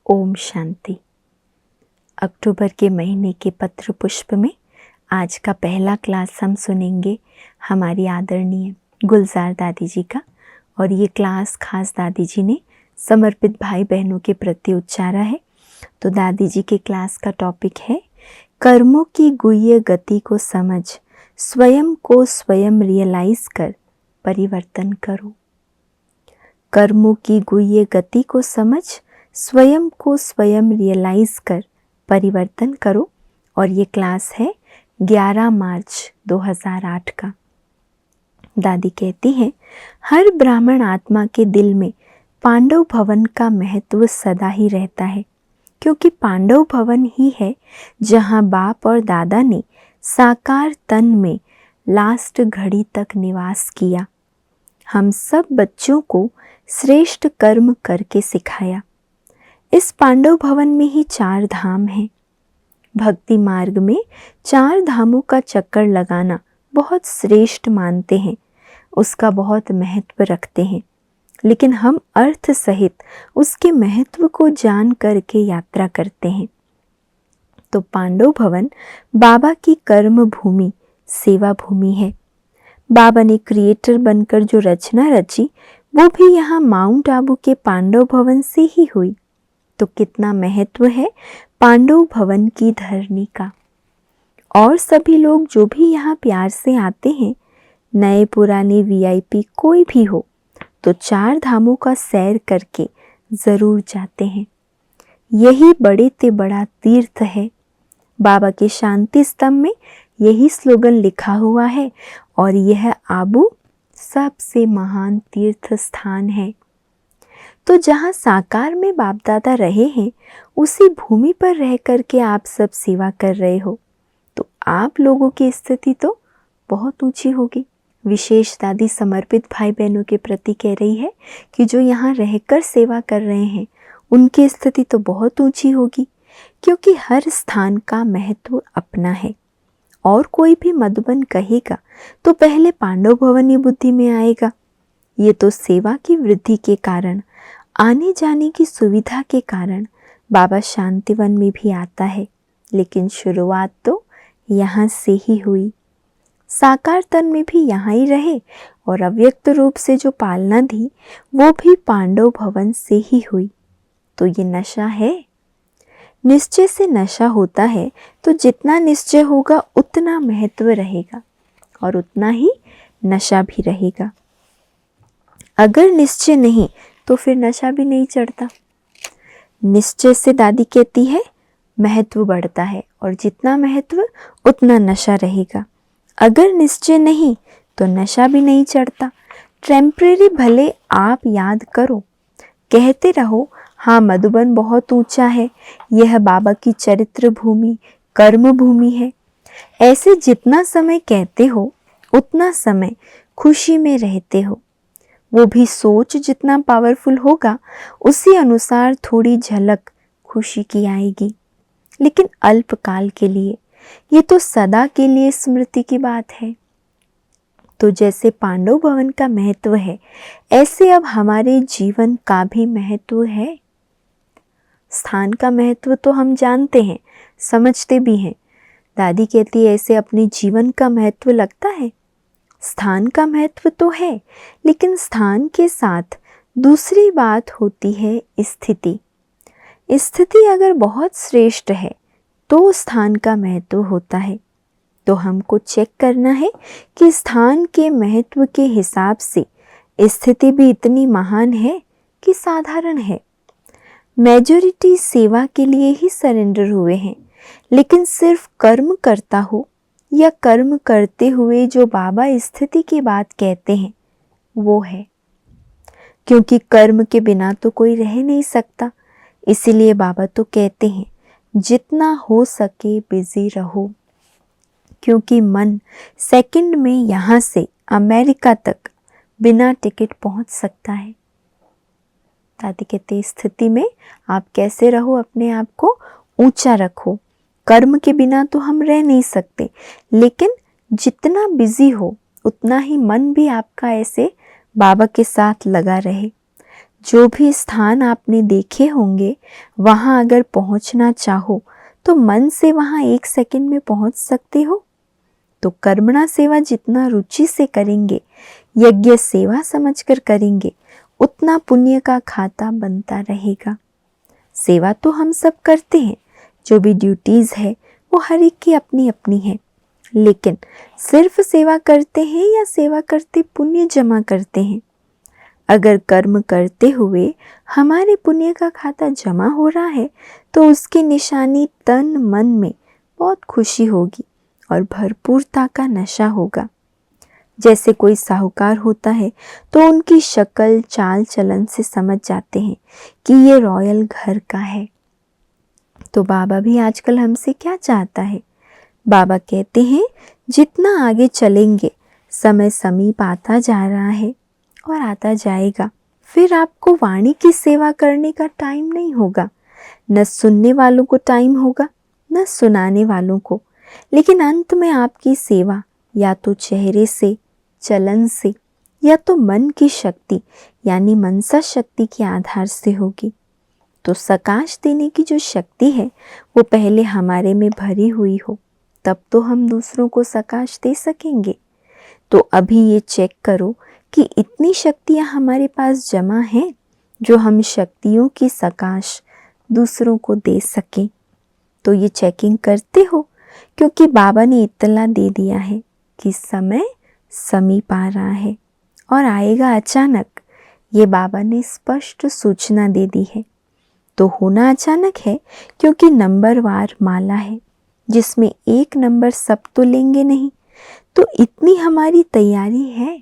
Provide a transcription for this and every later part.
ओम शांति। अक्टूबर के महीने के पत्र पुष्प में आज का पहला क्लास हम सुनेंगे हमारी आदरणीय गुलजार दादी जी का। और ये क्लास खास दादी जी ने समर्पित भाई बहनों के प्रति उच्चारा है। तो दादी जी के क्लास का टॉपिक है कर्मों की गुह्य गति को समझ, स्वयं को स्वयं रियलाइज कर परिवर्तन करो। कर्मों की गुह्य गति को समझ, स्वयं को स्वयं रियलाइज कर परिवर्तन करो। और ये क्लास है 11 मार्च 2008 का। दादी कहती हैं, हर ब्राह्मण आत्मा के दिल में पांडव भवन का महत्व सदा ही रहता है, क्योंकि पांडव भवन ही है जहाँ बाप और दादा ने साकार तन में लास्ट घड़ी तक निवास किया। हम सब बच्चों को श्रेष्ठ कर्म करके सिखाया। इस पांडव भवन में ही 4 धाम हैं। भक्ति मार्ग में 4 धामों का चक्कर लगाना बहुत श्रेष्ठ मानते हैं, उसका बहुत महत्व रखते हैं, लेकिन हम अर्थ सहित उसके महत्व को जान करके यात्रा करते हैं। तो पांडव भवन बाबा की कर्म भूमि, सेवा भूमि है। बाबा ने क्रिएटर बनकर जो रचना रची वो भी यहाँ माउंट आबू के पांडव भवन से ही हुई। तो कितना महत्व है पांडव भवन की धरनी का। और सभी लोग जो भी यहाँ प्यार से आते हैं, नए पुराने वीआईपी कोई भी हो, तो 4 धामों का सैर करके ज़रूर जाते हैं। यही बड़े ते बड़ा तीर्थ है। बाबा के शांति स्तंभ में यही स्लोगन लिखा हुआ है, और यह आबू सबसे महान तीर्थ स्थान है। तो जहाँ साकार में बाप दादा रहे हैं, उसी भूमि पर रह कर के आप सब सेवा कर रहे हो, तो आप लोगों की स्थिति तो बहुत ऊंची होगी। विशेष दादी समर्पित भाई बहनों के प्रति कह रही है कि जो यहाँ रहकर सेवा कर रहे हैं उनकी स्थिति तो बहुत ऊंची होगी, क्योंकि हर स्थान का महत्व अपना है। और कोई भी मधुबन कहेगा तो पहले पांडव भवन ही बुद्धि में आएगा। ये तो सेवा की वृद्धि के कारण, आने जाने की सुविधा के कारण बाबा शांतिवन में भी आता है, लेकिन शुरुआत तो यहाँ से ही हुई। साकार तन में भी यहाँ ही रहे, और अव्यक्त रूप से जो पालना दी वो भी पांडव भवन से ही हुई। तो ये नशा है। निश्चय से नशा होता है, तो जितना निश्चय होगा उतना महत्व रहेगा और उतना ही नशा भी रहेगा। अगर निश्चय नहीं तो फिर नशा भी नहीं चढ़ता। निश्चय से दादी कहती है महत्व बढ़ता है, और जितना महत्व उतना नशा रहेगा। अगर निश्चय नहीं तो नशा भी नहीं चढ़ता। टेम्परेरी भले आप याद करो, कहते रहो हाँ मधुबन बहुत ऊंचा है, यह बाबा की चरित्र भूमि, कर्म भूमि है। ऐसे जितना समय कहते हो उतना समय खुशी में रहते हो। वो भी सोच जितना पावरफुल होगा उसी अनुसार थोड़ी झलक खुशी की आएगी, लेकिन अल्पकाल के लिए। ये तो सदा के लिए स्मृति की बात है। तो जैसे पांडव भवन का महत्व है, ऐसे अब हमारे जीवन का भी महत्व है। स्थान का महत्व तो हम जानते हैं, समझते भी हैं। दादी कहती है ऐसे अपने जीवन का महत्व लगता है। स्थान का महत्व तो है, लेकिन स्थान के साथ दूसरी बात होती है स्थिति। स्थिति अगर बहुत श्रेष्ठ है तो स्थान का महत्व होता है। तो हमको चेक करना है कि स्थान के महत्व के हिसाब से स्थिति भी इतनी महान है कि साधारण है। मेजॉरिटी सेवा के लिए ही सरेंडर हुए हैं, लेकिन सिर्फ कर्म करता हो या कर्म करते हुए जो बाबा स्थिति की बात कहते हैं वो है, क्योंकि कर्म के बिना तो कोई रह नहीं सकता। इसीलिए बाबा तो कहते हैं जितना हो सके बिजी रहो, क्योंकि मन सेकंड में यहाँ से अमेरिका तक बिना टिकट पहुँच सकता है। दादी कहते स्थिति में आप कैसे रहो, अपने आप को ऊंचा रखो। कर्म के बिना तो हम रह नहीं सकते, लेकिन जितना बिजी हो उतना ही मन भी आपका ऐसे बाबा के साथ लगा रहे। जो भी स्थान आपने देखे होंगे वहाँ अगर पहुँचना चाहो तो मन से वहाँ 1 सेकंड में पहुँच सकते हो। तो कर्मणा सेवा जितना रुचि से करेंगे, यज्ञ सेवा समझकर करेंगे, उतना पुण्य का खाता बनता रहेगा। सेवा तो हम सब करते हैं, जो भी ड्यूटीज़ है वो हर एक की अपनी अपनी है, लेकिन सिर्फ सेवा करते हैं या सेवा करते पुण्य जमा करते हैं। अगर कर्म करते हुए हमारे पुण्य का खाता जमा हो रहा है तो उसकी निशानी तन मन में बहुत खुशी होगी और भरपूरता का नशा होगा। जैसे कोई साहूकार होता है तो उनकी शक्ल चाल चलन से समझ जाते हैं कि ये रॉयल घर का है। तो बाबा भी आजकल हमसे क्या चाहता है? बाबा कहते हैं जितना आगे चलेंगे समय समीप आता जा रहा है और आता जाएगा। फिर आपको वाणी की सेवा करने का टाइम नहीं होगा, न सुनने वालों को टाइम होगा न सुनाने वालों को, लेकिन अंत में आपकी सेवा या तो चेहरे से, चलन से, या तो मन की शक्ति यानी मनसा शक्ति के आधार से होगी। तो सकाश देने की जो शक्ति है वो पहले हमारे में भरी हुई हो, तब तो हम दूसरों को सकाश दे सकेंगे। तो अभी ये चेक करो कि इतनी शक्तियाँ हमारे पास जमा हैं जो हम शक्तियों की सकाश दूसरों को दे सकें। तो ये चेकिंग करते हो, क्योंकि बाबा ने इत्तला दे दिया है कि समय समीप आ रहा है और आएगा अचानक। ये बाबा ने स्पष्ट सूचना दे दी है। तो होना अचानक है क्योंकि नंबरवार माला है जिसमें 1 नंबर सब तो लेंगे नहीं। तो इतनी हमारी तैयारी है,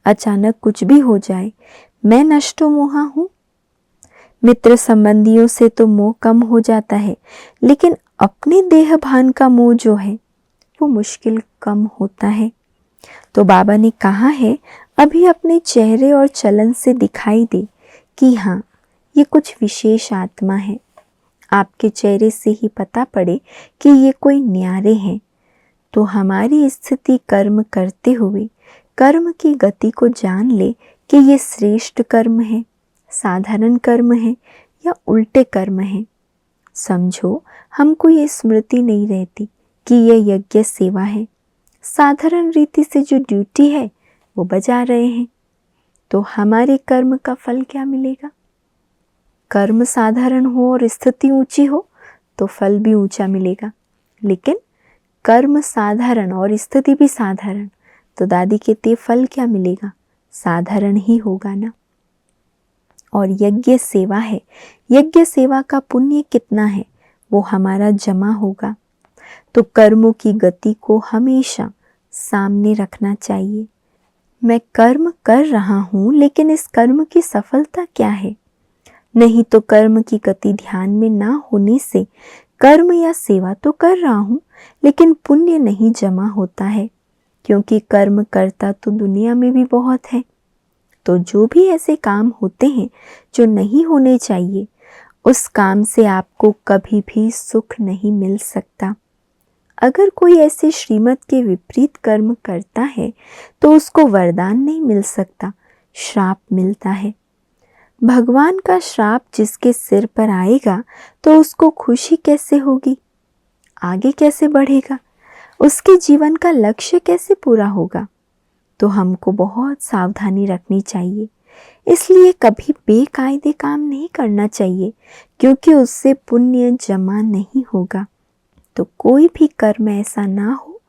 अचानक कुछ भी हो जाए। मैं नष्टो मोहा हूँ। मित्र संबंधियों से तो मोह कम हो जाता है, लेकिन अपने देह भान का मोह जो है वो मुश्किल कम होता है। तो बाबा ने कहा है अभी अपने चेहरे और चलन से दिखाई दे कि हाँ ये कुछ विशेष आत्मा है। आपके चेहरे से ही पता पड़े कि ये कोई न्यारे हैं। तो हमारी स्थिति कर्म करते हुए कर्म की गति को जान ले कि ये श्रेष्ठ कर्म है, साधारण कर्म है या उल्टे कर्म है। समझो हमको ये स्मृति नहीं रहती कि यह यज्ञ सेवा है, साधारण रीति से जो ड्यूटी है वो बजा रहे हैं। तो हमारे कर्म का फल क्या मिलेगा? कर्म साधारण हो और स्थिति ऊंची हो तो फल भी ऊंचा मिलेगा, लेकिन कर्म साधारण और स्थिति भी साधारण, तो दादी कहती फल क्या मिलेगा? साधारण ही होगा ना। और यज्ञ सेवा है, यज्ञ सेवा का पुण्य कितना है वो हमारा जमा होगा। तो कर्मों की गति को हमेशा सामने रखना चाहिए। मैं कर्म कर रहा हूँ, लेकिन इस कर्म की सफलता क्या है? नहीं तो कर्म की गति ध्यान में ना होने से कर्म या सेवा तो कर रहा हूँ, लेकिन पुण्य नहीं जमा होता है, क्योंकि कर्म करता तो दुनिया में भी बहुत है। तो जो भी ऐसे काम होते हैं जो नहीं होने चाहिए, उस काम से आपको कभी भी सुख नहीं मिल सकता। अगर कोई ऐसे श्रीमत के विपरीत कर्म करता है तो उसको वरदान नहीं मिल सकता, श्राप मिलता है। भगवान का श्राप जिसके सिर पर आएगा तो उसको खुशी कैसे होगी? आगे कैसे बढ़ेगा? उसके जीवन का लक्ष्य कैसे पूरा होगा? तो हमको बहुत सावधानी रखनी चाहिए। इसलिए कभी बेकायदे काम नहीं करना चाहिए, क्योंकि उससे पुण्य जमा नहीं होगा। तो कोई भी कर्म ऐसा ना हो,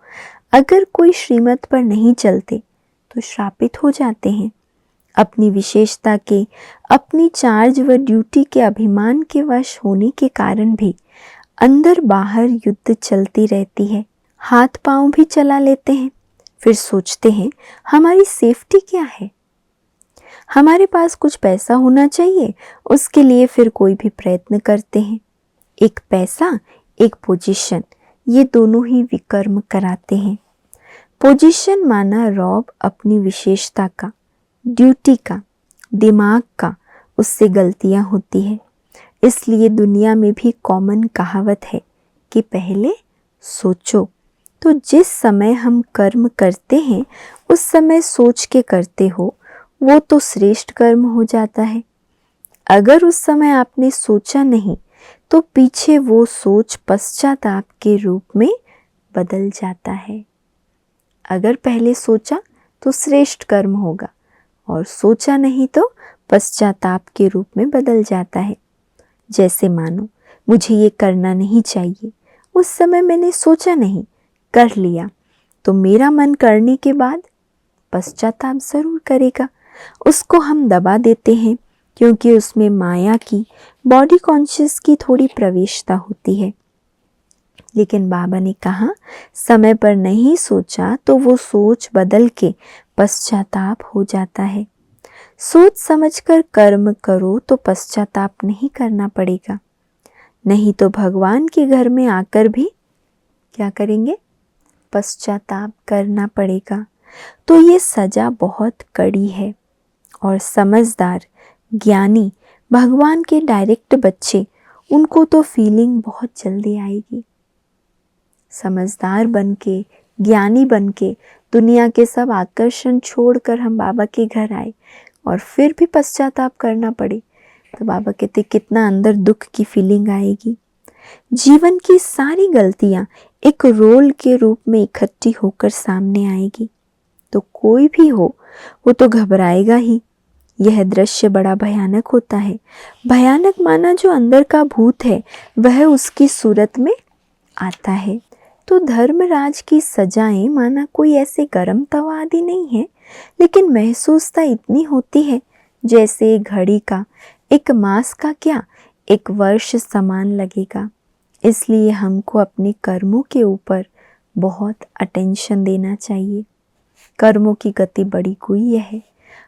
अगर कोई श्रीमत पर नहीं चलते तो श्रापित हो जाते हैं। अपनी विशेषता के, अपनी चार्ज व ड्यूटी के अभिमान के वश होने के कारण भी अंदर बाहर युद्ध चलती रहती है। हाथ पांव भी चला लेते हैं, फिर सोचते हैं हमारी सेफ्टी क्या है। हमारे पास कुछ पैसा होना चाहिए, उसके लिए फिर कोई भी प्रयत्न करते हैं। एक पैसा, एक पोजीशन, ये दोनों ही विकर्म कराते हैं। पोजीशन माना रौब अपनी विशेषता का, ड्यूटी का, दिमाग का, उससे गलतियां होती है। इसलिए दुनिया में भी कॉमन कहावत है कि पहले सोचो। तो जिस समय हम कर्म करते हैं उस समय सोच के करते हो, वो तो श्रेष्ठ कर्म हो जाता है। अगर उस समय आपने सोचा नहीं तो पीछे वो सोच पश्चाताप के रूप में बदल जाता है। अगर पहले सोचा तो श्रेष्ठ कर्म होगा और सोचा नहीं तो पश्चाताप के रूप में बदल जाता है। जैसे मानो मुझे ये करना नहीं चाहिए, उस समय मैंने सोचा नहीं, कर लिया, तो मेरा मन करने के बाद पश्चाताप जरूर करेगा। उसको हम दबा देते हैं क्योंकि उसमें माया की, बॉडी कॉन्शियस की थोड़ी प्रवेशता होती है। लेकिन बाबा ने कहा समय पर नहीं सोचा तो वो सोच बदल के पश्चाताप हो जाता है। सोच समझकर कर्म करो तो पश्चाताप नहीं करना पड़ेगा, नहीं तो भगवान के घर में आकर भी क्या करेंगे? पश्चाताप करना पड़ेगा। तो ये सजा बहुत कड़ी है और समझदार, ज्ञानी, भगवान के डायरेक्ट बच्चे, उनको तो फीलिंग बहुत जल्दी आएगी। समझदार बनके, ज्ञानी बनके दुनिया के सब आकर्षण छोड़कर हम बाबा के घर आए और फिर भी पश्चाताप करना पड़े तो बाबा कहते कितना अंदर दुख की फीलिंग आएगी। जीवन की सारी गलतियां एक रोल के रूप में इकट्ठी होकर सामने आएगी तो कोई भी हो वो तो घबराएगा ही। यह दृश्य बड़ा भयानक होता है। भयानक माना जो अंदर का भूत है वह उसकी सूरत में आता है। तो धर्मराज की सजाएं माना कोई ऐसे गरम तवा आदि नहीं है, लेकिन महसूसता इतनी होती है जैसे घड़ी का, एक मास का क्या, एक वर्ष समान लगेगा। इसलिए हमको अपने कर्मों के ऊपर बहुत अटेंशन देना चाहिए। कर्मों की गति बड़ी गुह्य है।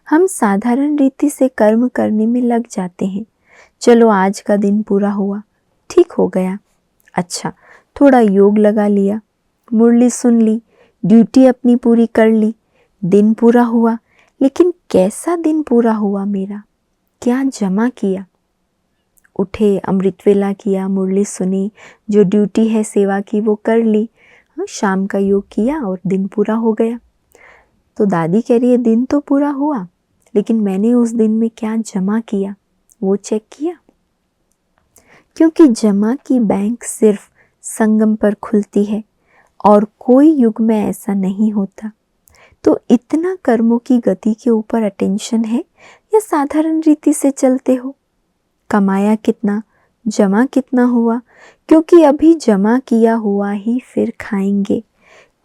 हम साधारण रीति से कर्म करने में लग जाते हैं। चलो आज का दिन पूरा हुआ, ठीक हो गया, अच्छा थोड़ा योग लगा लिया, मुरली सुन ली, ड्यूटी अपनी पूरी कर ली, दिन पूरा हुआ। लेकिन कैसा दिन पूरा हुआ मेरा? क्या जमा किया? उठे, अमृत वेला किया, मुरली सुनी, जो ड्यूटी है सेवा की वो कर ली, शाम का योग किया और दिन पूरा हो गया। तो दादी कह रही है दिन तो पूरा हुआ, लेकिन मैंने उस दिन में क्या जमा किया वो चेक किया? क्योंकि जमा की बैंक सिर्फ संगम पर खुलती है और कोई युग में ऐसा नहीं होता। तो इतना कर्मों की गति के ऊपर अटेंशन है या साधारण रीति से चलते हो? कमाया कितना, जमा कितना हुआ? क्योंकि अभी जमा किया हुआ ही फिर खाएंगे।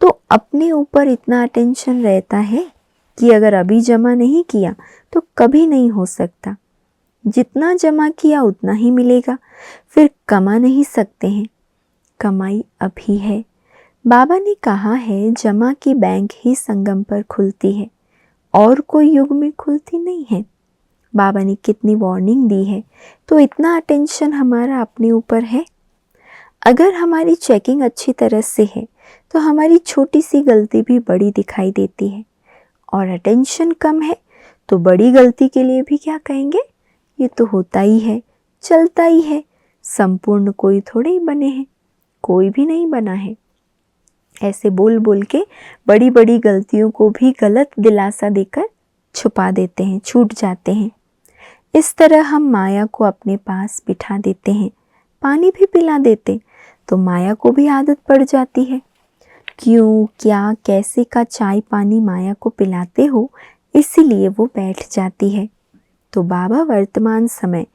तो अपने ऊपर इतना अटेंशन रहता है कि अगर अभी जमा नहीं किया तो कभी नहीं हो सकता। जितना जमा किया उतना ही मिलेगा, फिर कमा नहीं सकते हैं। कमाई अभी है। बाबा ने कहा है जमा की बैंक ही संगम पर खुलती है और कोई युग में खुलती नहीं है। बाबा ने कितनी वार्निंग दी है। तो इतना अटेंशन हमारा अपने ऊपर है। अगर हमारी चेकिंग अच्छी तरह से है तो हमारी छोटी सी गलती भी बड़ी दिखाई देती है, और अटेंशन कम है तो बड़ी गलती के लिए भी क्या कहेंगे, ये तो होता ही है, चलता ही है। संपूर्ण कोई थोड़े ही बने हैं, कोई भी नहीं बना है। ऐसे बोल बोल के बड़ी बड़ी गलतियों को भी गलत दिलासा देकर छुपा देते हैं, छूट जाते हैं। इस तरह हम माया को अपने पास बिठा देते हैं, पानी भी पिला देते तो माया को भी आदत पड़ जाती है। क्यों, क्या, कैसे का चाय पानी माया को पिलाते हो, इसीलिए वो बैठ जाती है। तो बाबा वर्तमान समय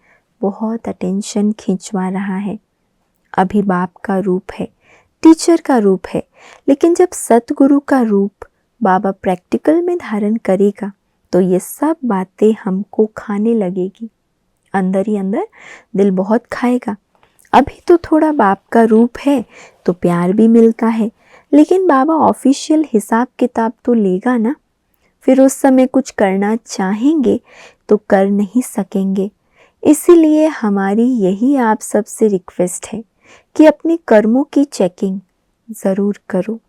बहुत अटेंशन खिंचवा रहा है। अभी बाप का रूप है, टीचर का रूप है, लेकिन जब सतगुरु का रूप बाबा प्रैक्टिकल में धारण करेगा तो ये सब बातें हमको खाने लगेगी। अंदर ही अंदर दिल बहुत खाएगा। अभी तो थोड़ा बाप का रूप है तो प्यार भी मिलता है, लेकिन बाबा ऑफिशियल हिसाब किताब तो लेगा ना। फिर उस समय कुछ करना चाहेंगे तो कर नहीं सकेंगे। इसीलिए हमारी यही आप सबसे रिक्वेस्ट है कि अपने कर्मों की चेकिंग ज़रूर करो।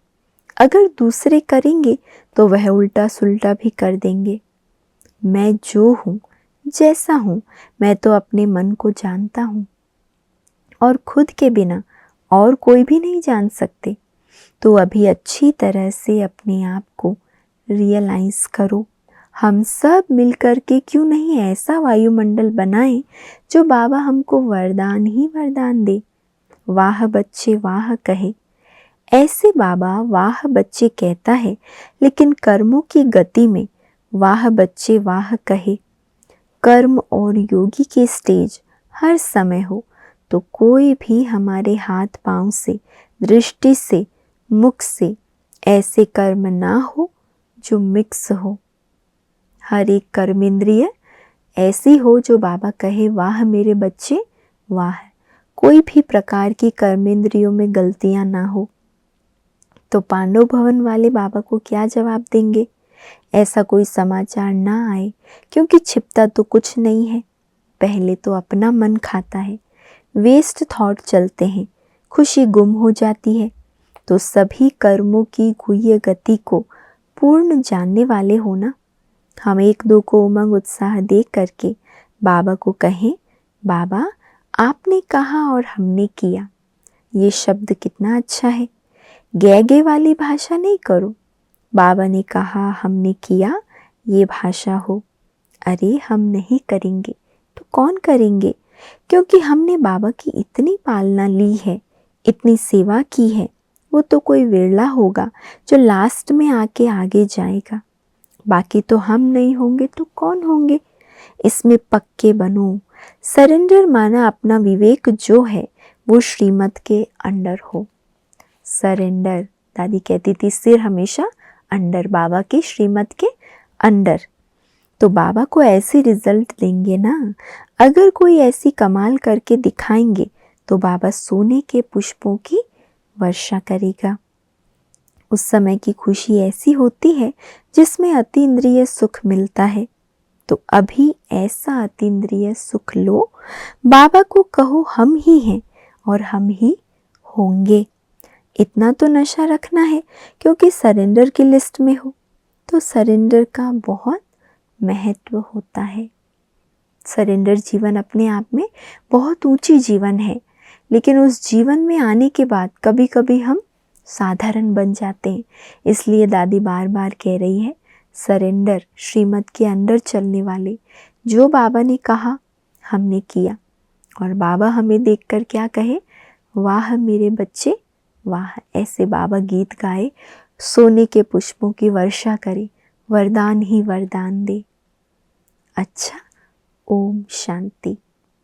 अगर दूसरे करेंगे तो वह उल्टा सुल्टा भी कर देंगे। मैं जो हूँ, जैसा हूँ, मैं तो अपने मन को जानता हूँ और खुद के बिना और कोई भी नहीं जान सकते। तो अभी अच्छी तरह से अपने आप को रियलाइज़ करो। हम सब मिलकर के क्यों नहीं ऐसा वायुमंडल बनाएं जो बाबा हमको वरदान ही वरदान दे। वाह बच्चे वाह कहे। ऐसे बाबा वाह बच्चे कहता है, लेकिन कर्मों की गति में वाह बच्चे वाह कहे। कर्म और योगी के स्टेज हर समय हो तो कोई भी हमारे हाथ पांव से, दृष्टि से, मुख से ऐसे कर्म ना हो जो मिक्स हो। हर एक कर्मेंद्रिय ऐसी हो जो बाबा कहे वाह मेरे बच्चे वाह। कोई भी प्रकार की कर्मेंद्रियों में गलतियां ना हो। तो पांडव भवन वाले बाबा को क्या जवाब देंगे? ऐसा कोई समाचार ना आए, क्योंकि छिपता तो कुछ नहीं है। पहले तो अपना मन खाता है, वेस्ट थॉट चलते हैं, खुशी गुम हो जाती है। तो सभी कर्मों की गुह्य गति को पूर्ण जानने वाले हो ना। हम एक दो को उमंग उत्साह दे करके बाबा को कहें, बाबा आपने कहा और हमने किया। ये शब्द कितना अच्छा है। गे वाली भाषा नहीं करो। बाबा ने कहा हमने किया, ये भाषा हो। अरे हम नहीं करेंगे तो कौन करेंगे? क्योंकि हमने बाबा की इतनी पालना ली है, इतनी सेवा की है। वो तो कोई विरला होगा जो लास्ट में आके आगे जाएगा। बाकी तो हम नहीं होंगे तो कौन होंगे? इसमें पक्के बनो। सरेंडर माना अपना विवेक जो है वो श्रीमत के अंडर हो। सरेंडर, दादी कहती थी सिर हमेशा अंडर, बाबा की श्रीमत के अंडर। तो बाबा को ऐसे रिजल्ट देंगे ना। अगर कोई ऐसी कमाल करके दिखाएंगे तो बाबा सोने के पुष्पों की वर्षा करेगा। उस समय की खुशी ऐसी होती है जिसमें अतीन्द्रिय सुख मिलता है। तो अभी ऐसा अतीन्द्रिय सुख लो, बाबा को कहो हम ही हैं और हम ही होंगे। इतना तो नशा रखना है, क्योंकि सरेंडर की लिस्ट में हो तो सरेंडर का बहुत महत्व होता है। सरेंडर जीवन अपने आप में बहुत ऊंची जीवन है, लेकिन उस जीवन में आने के बाद कभी कभी हम साधारण बन जाते हैं। इसलिए दादी बार बार कह रही है, सरेंडर, श्रीमत के अंदर चलने वाले। जो बाबा ने कहा हमने किया, और बाबा हमें देखकर क्या कहे, वाह मेरे बच्चे वाह। ऐसे बाबा गीत गाए, सोने के पुष्पों की वर्षा करे, वरदान ही वरदान दे। अच्छा, ओम शांति।